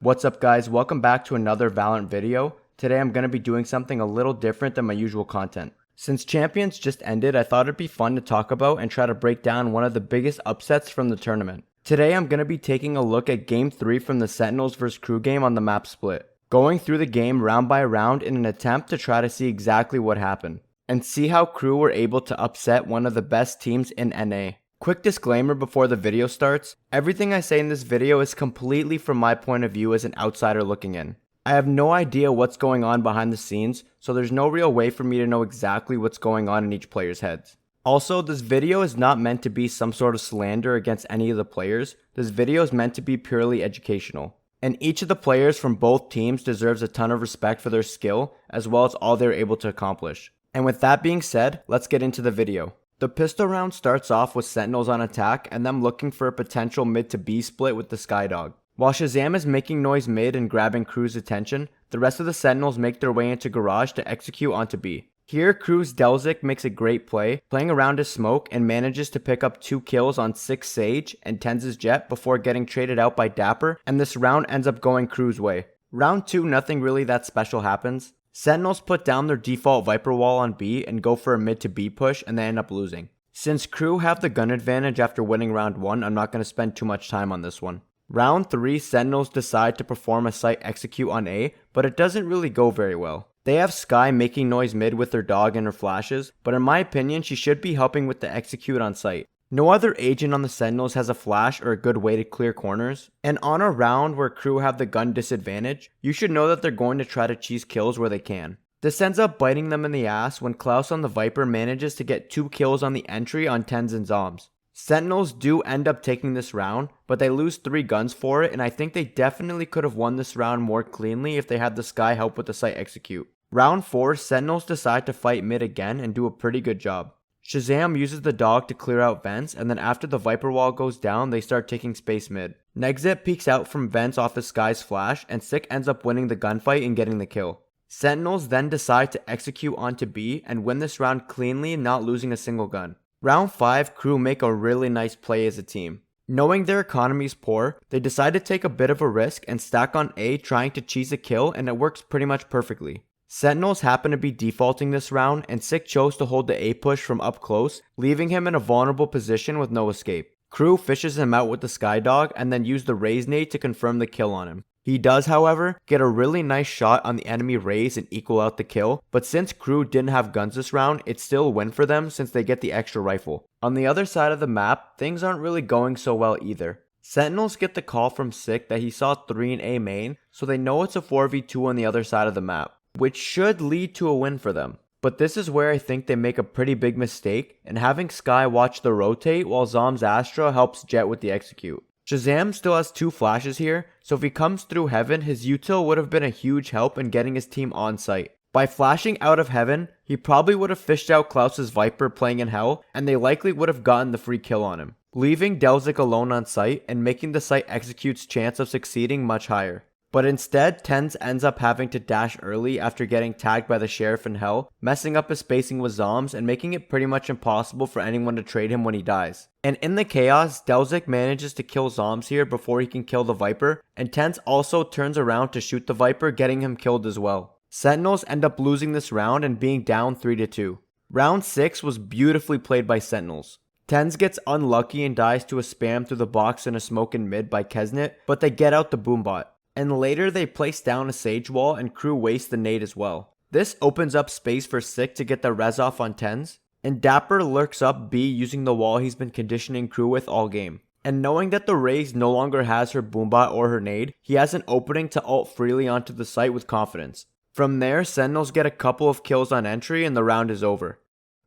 What's up guys, welcome back to another Valorant video. Today I'm going to be doing something a little different than my usual content. Since Champions just ended, I thought it'd be fun to talk about and try to break down one of the biggest upsets from the tournament. Today I'm going to be taking a look at Game 3 from the Sentinels vs KRU game on the map split. Going through the game round by round in an attempt to try to see exactly what happened. And see how KRU were able to upset one of the best teams in NA. Quick disclaimer before the video starts, everything I say in this video is completely from my point of view as an outsider looking in. I have no idea what's going on behind the scenes, so there's no real way for me to know exactly what's going on in each player's heads. Also, this video is not meant to be some sort of slander against any of the players. This video is meant to be purely educational. And each of the players from both teams deserves a ton of respect for their skill, as well as all they're able to accomplish. And with that being said, let's get into the video. The pistol round starts off with Sentinels on attack and them looking for a potential mid to B split with the Skydog. While Shazam is making noise mid and grabbing KRU's attention, the rest of the Sentinels make their way into Garage to execute onto B. Here, KRU's Delzik makes a great play, playing around his smoke and manages to pick up 2 kills on 6 Sage and 10's Jet before getting traded out by Dapper, and this round ends up going KRU's way. Round 2, nothing really that special happens. Sentinels put down their default Viper wall on B and go for a mid to B push, and they end up losing. Since KRU have the gun advantage after winning round 1, I'm not going to spend too much time on this one. Round 3, Sentinels decide to perform a site execute on A, but it doesn't really go very well. They have Skye making noise mid with her dog and her flashes, but in my opinion she should be helping with the execute on site. No other agent on the Sentinels has a flash or a good way to clear corners, and on a round where KRU have the gun disadvantage, you should know that they're going to try to cheese kills where they can. This ends up biting them in the ass when Klaus on the Viper manages to get 2 kills on the entry on 10's and Zombs. Sentinels do end up taking this round, but they lose 3 guns for it, and I think they definitely could have won this round more cleanly if they had the Skye help with the site execute. Round 4, Sentinels decide to fight mid again and do a pretty good job. Shazam uses the dog to clear out vents, and then after the Viper wall goes down, they start taking space mid. Nexit peeks out from vents off the Skye's flash, and Sick ends up winning the gunfight and getting the kill. Sentinels then decide to execute onto B and win this round cleanly, not losing a single gun. Round 5, KRU make a really nice play as a team. Knowing their economy is poor, they decide to take a bit of a risk and stack on A trying to cheese a kill, and it works pretty much perfectly. Sentinels happen to be defaulting this round, and Sick chose to hold the A push from up close, leaving him in a vulnerable position with no escape. KRU fishes him out with the Skydog and then used the Raze nade to confirm the kill on him. He does, however, get a really nice shot on the enemy Raze and equal out the kill, but since KRU didn't have guns this round, it's still a win for them since they get the extra rifle. On the other side of the map, things aren't really going so well either. Sentinels get the call from Sick that he saw 3 in A main, so they know it's a 4v2 on the other side of the map, which should lead to a win for them. But this is where I think they make a pretty big mistake, and having Skye watch the rotate while Zom's Astra helps Jet with the execute. Shazam still has 2 flashes here, so if he comes through Heaven, his util would have been a huge help in getting his team on site. By flashing out of Heaven, he probably would have fished out Klaus's Viper playing in Hell, and they likely would have gotten the free kill on him, leaving Delzik alone on site and making the site execute's chance of succeeding much higher. But instead, 10's ends up having to dash early after getting tagged by the Sheriff in Hell, messing up his spacing with Zombs and making it pretty much impossible for anyone to trade him when he dies. And in the chaos, Delzik manages to kill Zombs here before he can kill the Viper, and 10's also turns around to shoot the Viper, getting him killed as well. Sentinels end up losing this round and being down 3-2. Round 6 was beautifully played by Sentinels. 10's gets unlucky and dies to a spam through the box and a smoke in mid by Kesnet, but they get out the boombot. And later they place down a Sage wall and KRU wastes the nade as well. This opens up space for Sick to get the res off on 10's, and Dapper lurks up B using the wall he's been conditioning KRU with all game. And knowing that the Raze no longer has her boombot or her nade, he has an opening to ult freely onto the site with confidence. From there, Sentinels get a couple of kills on entry and the round is over.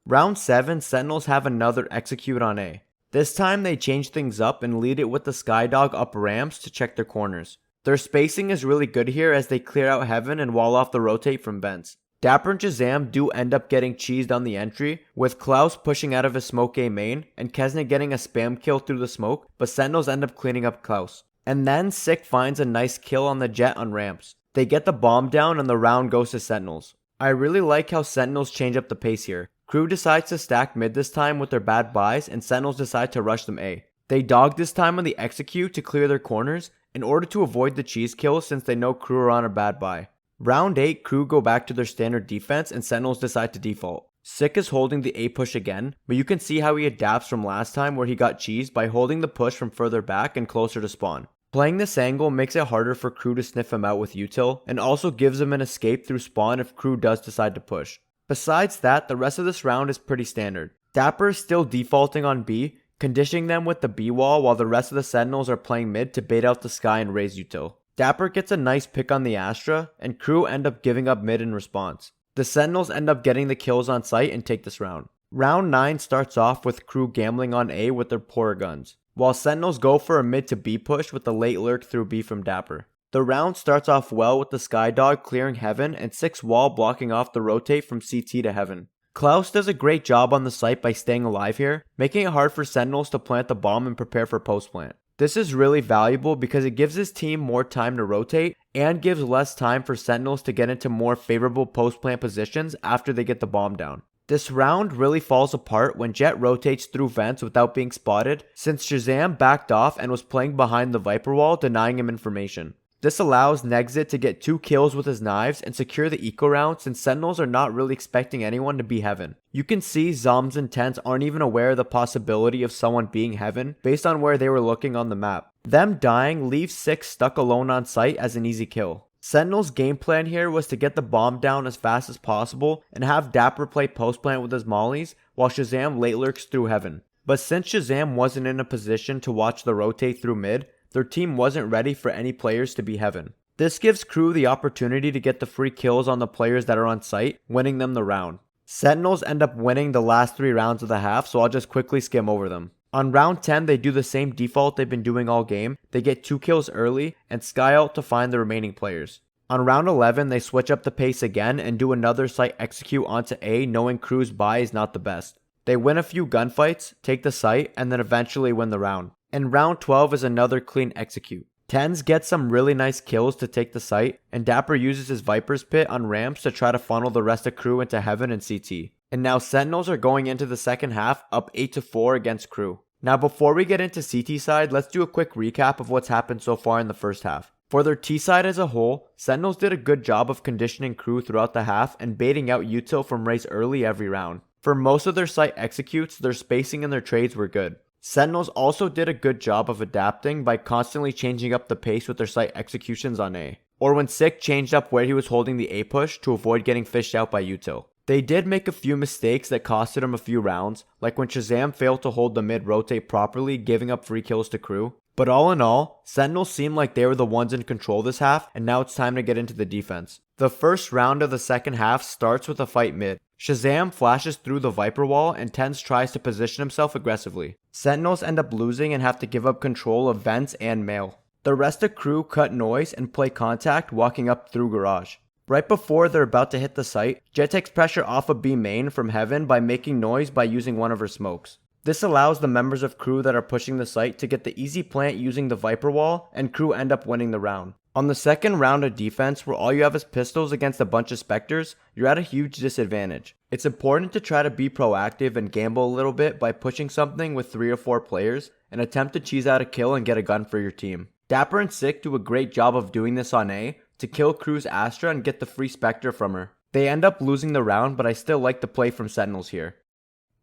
Round 7, Sentinels have another execute on A. This time they change things up and lead it with the Skydog up ramps to check their corners. Their spacing is really good here as they clear out Heaven and wall off the rotate from vents. Dapper and Shazam do end up getting cheesed on the entry, with Klaus pushing out of his smoke A main and Kesnet getting a spam kill through the smoke, but Sentinels end up cleaning up Klaus. And then Sick finds a nice kill on the Jet on ramps. They get the bomb down and the round goes to Sentinels. I really like how Sentinels change up the pace here. KRU decides to stack mid this time with their bad buys, and Sentinels decide to rush them A. They dog this time on the execute to clear their corners, in order to avoid the cheese kills since they know Crew are on a bad buy. Round 8, Crew go back to their standard defense and Sentinels decide to default. Sick is holding the A push again, but you can see how he adapts from last time where he got cheesed by holding the push from further back and closer to spawn. Playing this angle makes it harder for Crew to sniff him out with util, and also gives him an escape through spawn if Crew does decide to push. Besides that, the rest of this round is pretty standard. Dapper is still defaulting on B, conditioning them with the B wall while the rest of the Sentinels are playing mid to bait out the sky and raise util. Dapper gets a nice pick on the Astra, and Crew end up giving up mid in response. The Sentinels end up getting the kills on site and take this round. Round 9 starts off with Crew gambling on A with their poorer guns, while Sentinels go for a mid to B push with the late lurk through B from Dapper. The round starts off well with the Skydog clearing Heaven and 6 wall blocking off the rotate from CT to Heaven. Klaus does a great job on the site by staying alive here, making it hard for Sentinels to plant the bomb and prepare for post plant. This is really valuable because it gives his team more time to rotate and gives less time for Sentinels to get into more favorable post plant positions after they get the bomb down. This round really falls apart when Jet rotates through vents without being spotted since Shazam backed off and was playing behind the Viper wall, denying him information. This allows Nexit to get 2 kills with his knives and secure the eco round since Sentinels are not really expecting anyone to be Heaven. You can see Zoms and Tents aren't even aware of the possibility of someone being Heaven based on where they were looking on the map. Them dying leaves 6 stuck alone on site as an easy kill. Sentinel's game plan here was to get the bomb down as fast as possible and have Dapper play post plant with his mollies while Shazam late lurks through Heaven. But since Shazam wasn't in a position to watch the rotate through mid, their team wasn't ready for any players to be Heaven. This gives Crew the opportunity to get the free kills on the players that are on site, winning them the round. Sentinels end up winning the last 3 rounds of the half, so I'll just quickly skim over them. On round 10, they do the same default they've been doing all game. They get 2 kills early and sky out to find the remaining players. On round 11, they switch up the pace again and do another site execute onto A, knowing Crew's buy is not the best. They win a few gunfights, take the site, and then eventually win the round. And round 12 is another clean execute. Tens gets some really nice kills to take the site, and Dapper uses his Viper's Pit on ramps to try to funnel the rest of Crew into Heaven and CT. And now Sentinels are going into the second half up 8-4 against Crew. Now before we get into CT side, let's do a quick recap of what's happened so far in the first half. For their T side as a whole, Sentinels did a good job of conditioning Crew throughout the half and baiting out util from race early every round. For most of their site executes, their spacing and their trades were good. Sentinels also did a good job of adapting by constantly changing up the pace with their site executions on A, or when Sick changed up where he was holding the A push to avoid getting fished out by util. They did make a few mistakes that costed him a few rounds, like when Shazam failed to hold the mid rotate properly, giving up free kills to Crew. But all in all, Sentinels seemed like they were the ones in control this half, and now it's time to get into the defense. The first round of the second half starts with a fight mid. Shazam flashes through the Viper wall and Tens tries to position himself aggressively. Sentinels end up losing and have to give up control of vents and mail. The rest of Crew cut noise and play contact walking up through garage. Right before they're about to hit the site, Jet takes pressure off of B main from Heaven by making noise by using one of her smokes. This allows the members of Crew that are pushing the site to get the easy plant using the Viper wall, and Crew end up winning the round. On the second round of defense, where all you have is pistols against a bunch of specters, you're at a huge disadvantage. It's important to try to be proactive and gamble a little bit by pushing something with 3 or 4 players and attempt to cheese out a kill and get a gun for your team. Dapper and Sick do a great job of doing this on A to kill Crew's Astra and get the free Spectre from her. They end up losing the round, but I still like the play from Sentinels here.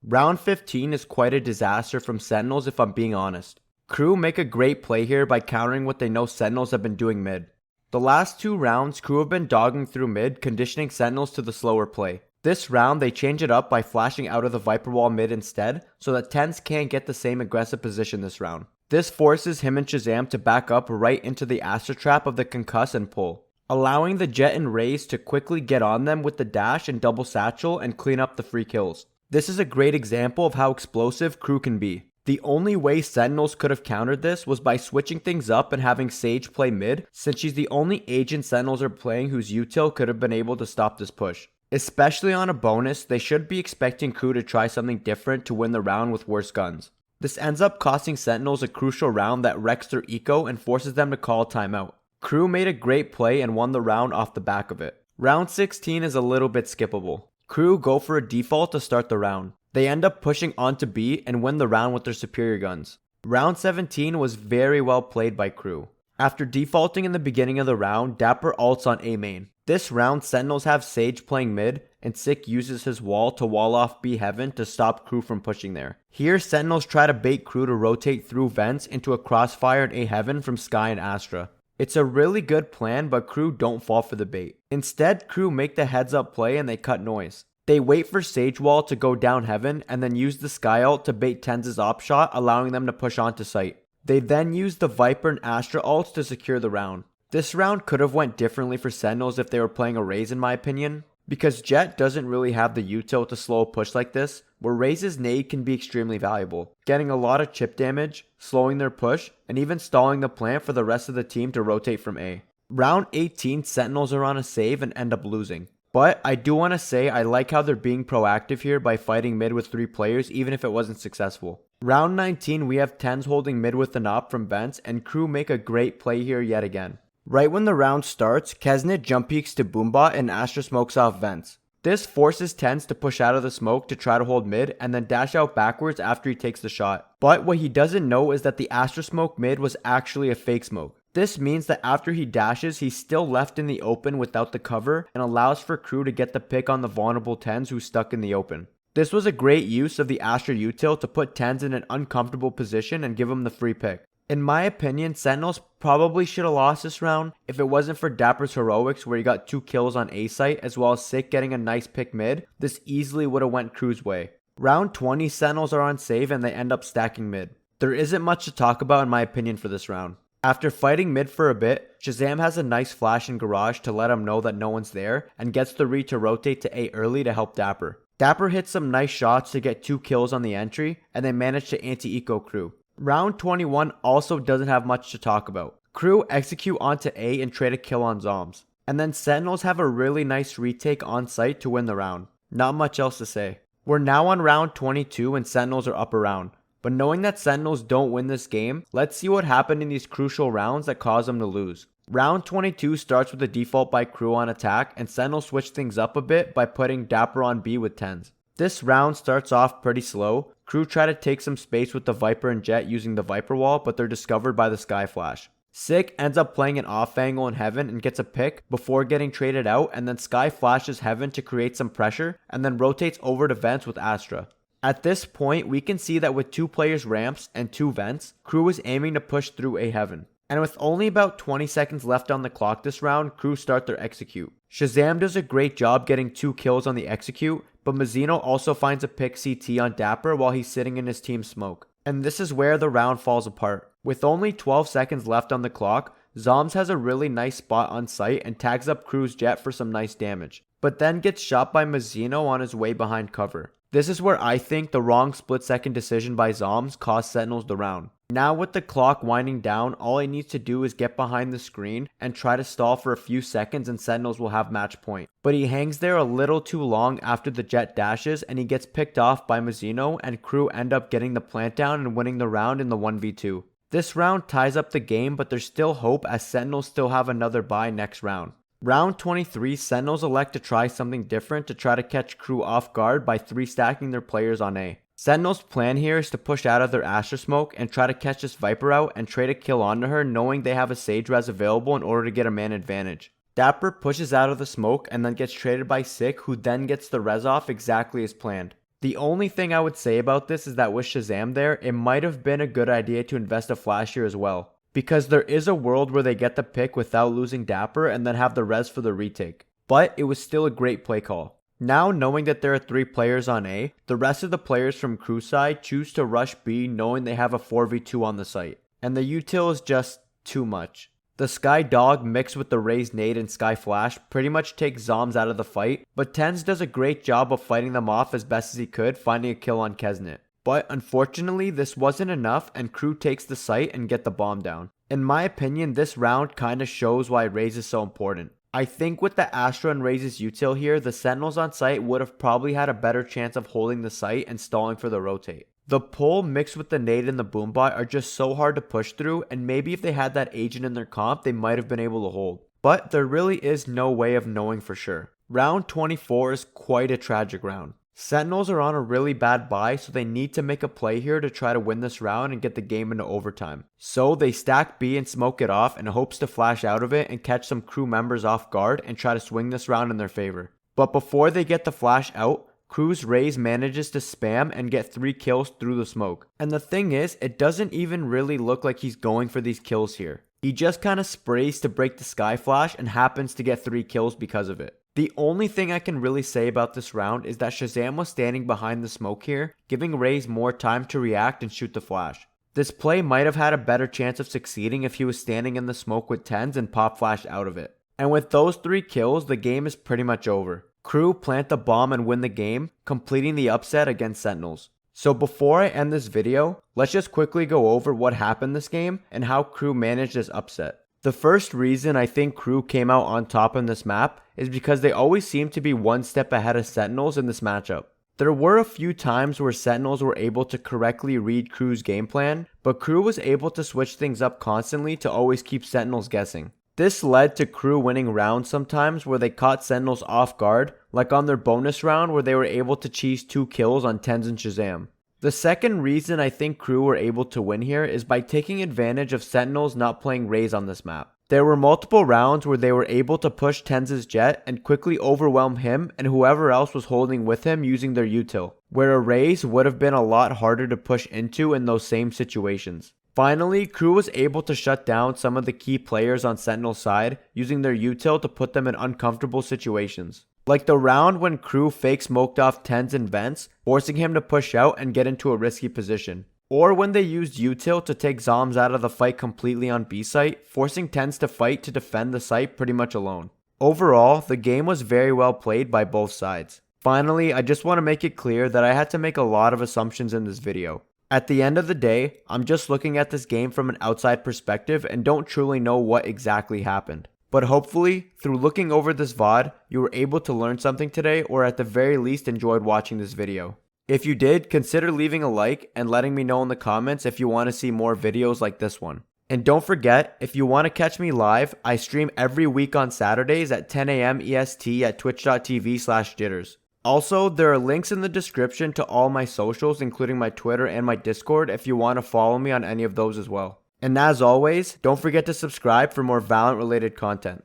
Round 15 is quite a disaster from Sentinels if I'm being honest. Crew make a great play here by countering what they know Sentinels have been doing mid. The last 2 rounds, Crew have been dogging through mid, conditioning Sentinels to the slower play. This round, they change it up by flashing out of the Viper wall mid instead, so that Tens can't get the same aggressive position this round. This forces him and Shazam to back up right into the Astra trap of the concuss and pull, allowing the Jet and Raze to quickly get on them with the dash and double satchel and clean up the free kills. This is a great example of how explosive Crew can be. The only way Sentinels could have countered this was by switching things up and having Sage play mid, since she's the only agent Sentinels are playing whose util could have been able to stop this push. Especially on a bonus, they should be expecting Crew to try something different to win the round with worse guns. This ends up costing Sentinels a crucial round that wrecks their eco and forces them to call a timeout. Crew made a great play and won the round off the back of it. Round 16 is a little bit skippable. Crew go for a default to start the round. They end up pushing onto B and win the round with their superior guns. Round 17 was very well played by Crew. After defaulting in the beginning of the round, Dapper ults on A main. This round, Sentinels have Sage playing mid, and Sick uses his wall to wall off B heaven to stop KRU from pushing there. Here, Sentinels try to bait KRU to rotate through vents into a crossfire in A heaven from Skye and Astra. It's a really good plan, but KRU don't fall for the bait. Instead, KRU make the heads up play and they cut noise. They wait for Sage wall to go down heaven and then use the Skye ult to bait TenZ's op shot, allowing them to push onto site. They then use the Viper and Astra ults to secure the round. This round could have went differently for Sentinels if they were playing a Raze in my opinion, because Jett doesn't really have the util to slow a push like this, where Raze's nade can be extremely valuable, getting a lot of chip damage, slowing their push, and even stalling the plant for the rest of the team to rotate from A. Round 18, Sentinels are on a save and end up losing. But I do want to say I like how they're being proactive here by fighting mid with 3 players even if it wasn't successful. Round 19, we have TenZ holding mid with an op from vents, and KRU make a great play here yet again. Right when the round starts, Kesnet jump peeks to Boombot and Astra smokes off vents. This forces TenZ to push out of the smoke to try to hold mid and then dash out backwards after he takes the shot. But what he doesn't know is that the Astra smoke mid was actually a fake smoke. This means that after he dashes, he's still left in the open without the cover and allows for KRU to get the pick on the vulnerable TenZ who's stuck in the open. This was a great use of the Astra util to put TenZ in an uncomfortable position and give him the free pick. In my opinion, Sentinels probably should have lost this round if it wasn't for Dapper's heroics where he got 2 kills on A site as well as Sick getting a nice pick mid. This easily would have went KRU's way. Round 20, Sentinels are on save and they end up stacking mid. There isn't much to talk about in my opinion for this round. After fighting mid for a bit, Shazam has a nice flash in garage to let him know that no one's there and gets the read to rotate to A early to help Dapper. Dapper hits some nice shots to get 2 kills on the entry and they manage to anti-eco KRU. Round 21 also doesn't have much to talk about. KRU execute onto A and trade a kill on Zombs. And then Sentinels have a really nice retake on site to win the round. Not much else to say. We're now on round 22 and Sentinels are up a round. But knowing that Sentinels don't win this game, let's see what happened in these crucial rounds that caused them to lose. Round 22 starts with a default by KRU on attack, and Sentinels switch things up a bit by putting Dapper on B with TenZ. This round starts off pretty slow. KRU try to take some space with the Viper and Jett using the Viper wall, but they're discovered by the Skye flash. Sick ends up playing an off angle in heaven and gets a pick before getting traded out, and then Skye flashes heaven to create some pressure and then rotates over to vents with Astra. At this point, we can see that with 2 players ramps and 2 vents, KRU is aiming to push through A heaven. And with only about 20 seconds left on the clock this round, KRU start their execute. Shazam does a great job getting 2 kills on the execute, but Mazzino also finds a pick CT on Dapper while he's sitting in his team's smoke. And this is where the round falls apart. With only 12 seconds left on the clock, Zombs has a really nice spot on site and tags up KRU's Jett for some nice damage, but then gets shot by Mazzino on his way behind cover. This is where I think the wrong split-second decision by Zombs cost Sentinels the round. Now with the clock winding down, all he needs to do is get behind the screen and try to stall for a few seconds and Sentinels will have match point. But he hangs there a little too long after the Jett dashes and he gets picked off by Mazzino, and KRU end up getting the plant down and winning the round in the 1v2. This round ties up the game, but there's still hope as Sentinels still have another bye next round. Round 23, Sentinels elect to try something different to try to catch KRU off guard by 3-stacking their players on A. Sentinels' plan here is to push out of their Astra smoke and try to catch this Viper out and trade a kill onto her, knowing they have a Sage res available in order to get a man advantage. Dapper pushes out of the smoke and then gets traded by Sick, who then gets the res off exactly as planned. The only thing I would say about this is that with Shazam there, it might have been a good idea to invest a flash here as well, because there is a world where they get the pick without losing Dapper and then have the res for the retake. But it was still a great play call. Now knowing that there are 3 players on A, the rest of the players from KRU side choose to rush B knowing they have a 4v2 on the site. And the util is just too much. The Skye Dog mixed with the Raze nade and Skye Flash pretty much takes Zombs out of the fight, but TenZ does a great job of fighting them off as best as he could, finding a kill on Kesnet. But unfortunately, this wasn't enough and KRU takes the site and get the bomb down. In my opinion, this round kinda shows why Raze is so important. I think with the Astra and Raze's util here, the Sentinels on site would have probably had a better chance of holding the site and stalling for the rotate. The pull mixed with the nade and the boombot are just so hard to push through, and maybe if they had that agent in their comp, they might have been able to hold. But there really is no way of knowing for sure. Round 24 is quite a tragic round. Sentinels are on a really bad buy, so they need to make a play here to try to win this round and get the game into overtime. So they stack B and smoke it off in hopes to flash out of it and catch some crew members off guard and try to swing this round in their favor. But before they get the flash out, Crew's Raze manages to spam and get 3 kills through the smoke. And the thing is, it doesn't even really look like he's going for these kills here. He just kind of sprays to break the sky flash and happens to get 3 kills because of it. The only thing I can really say about this round is that Shazam was standing behind the smoke here, giving Raze more time to react and shoot the flash. This play might have had a better chance of succeeding if he was standing in the smoke with 10s and pop flashed out of it. And with those 3 kills, the game is pretty much over. Crew plant the bomb and win the game, completing the upset against Sentinels. So before I end this video, let's just quickly go over what happened this game and how Crew managed this upset. The first reason I think Crew came out on top in this map is because they always seem to be one step ahead of Sentinels in this matchup. There were a few times where Sentinels were able to correctly read Crew's game plan, but Crew was able to switch things up constantly to always keep Sentinels guessing. This led to Crew winning rounds sometimes where they caught Sentinels off guard, like on their bonus round where they were able to cheese 2 kills on 10s and Shazam. The second reason I think Crew were able to win here is by taking advantage of Sentinels not playing Raze on this map. There were multiple rounds where they were able to push Tenz's jet and quickly overwhelm him and whoever else was holding with him using their util, where a Raze would have been a lot harder to push into in those same situations. Finally, Crew was able to shut down some of the key players on Sentinel's side using their util to put them in uncomfortable situations. Like the round when Crew fake smoked off 10s and vents, forcing him to push out and get into a risky position. Or when they used util to take Zombs out of the fight completely on B site, forcing 10s to fight to defend the site pretty much alone. Overall, the game was very well played by both sides. Finally, I just want to make it clear that I had to make a lot of assumptions in this video. At the end of the day, I'm just looking at this game from an outside perspective and don't truly know what exactly happened. But hopefully, through looking over this VOD, you were able to learn something today or at the very least enjoyed watching this video. If you did, consider leaving a like and letting me know in the comments if you want to see more videos like this one. And don't forget, if you want to catch me live, I stream every week on Saturdays at 10 AM EST at twitch.tv/jitters. Also, there are links in the description to all my socials, including my Twitter and my Discord if you want to follow me on any of those as well. And as always, don't forget to subscribe for more Valorant related content.